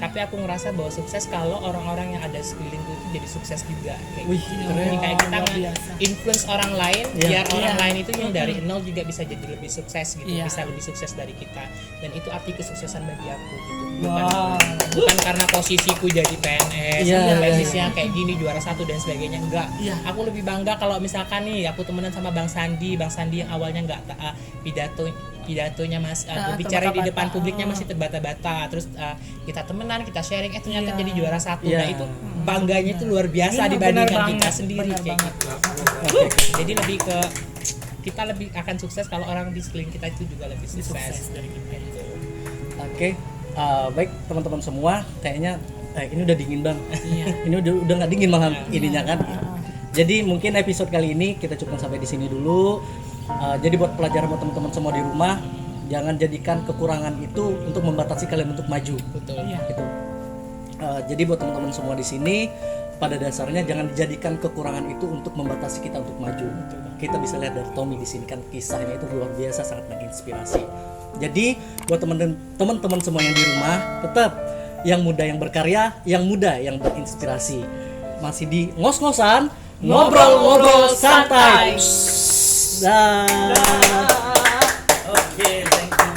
tapi aku ngerasa bahwa sukses kalau orang-orang yang ada sekelilingku itu jadi sukses juga kayak gitu. Jadi kayak kita influence orang lain biar orang lain itu yang dari nol juga bisa jadi lebih sukses gitu, bisa lebih sukses dari kita, dan itu arti kesuksesan bagi aku gitu. Bukan karena posisiku jadi PNS, posisinya kayak gini juara 1 dan sebagainya, enggak. Aku lebih bangga kalau misalkan nih aku temenan sama Bang Sandi yang awalnya enggak pidatonya masih bicara di depan publiknya masih terbata-bata, terus kita temenan, kita sharing, ternyata jadi juara 1. Nah itu bangganya itu luar biasa dibandingkan kita sendiri kayak gitu. Jadi lebih ke kita lebih akan sukses kalau orang di sekeliling kita itu juga lebih sukses dari kita itu. Baik teman-teman semua, kayaknya ini udah dingin Bang. Ini udah nggak dingin malah ininya kan. Jadi mungkin episode kali ini kita cukup sampai di sini dulu. Jadi buat pelajaran buat teman-teman semua di rumah, jangan jadikan kekurangan itu untuk membatasi kalian untuk maju. Betul. Gitu. Jadi buat teman-teman semua di sini, pada dasarnya jangan dijadikan kekurangan itu untuk membatasi kita untuk maju. Kita bisa lihat dari Tommy di sini kan kisahnya itu luar biasa, sangat menginspirasi. Jadi buat teman-teman semua yang di rumah, tetap yang muda yang berkarya, yang muda yang berinspirasi. Masih di ngos-ngosan, ngobrol-ngobrol santai. Dah. Oke, thank you.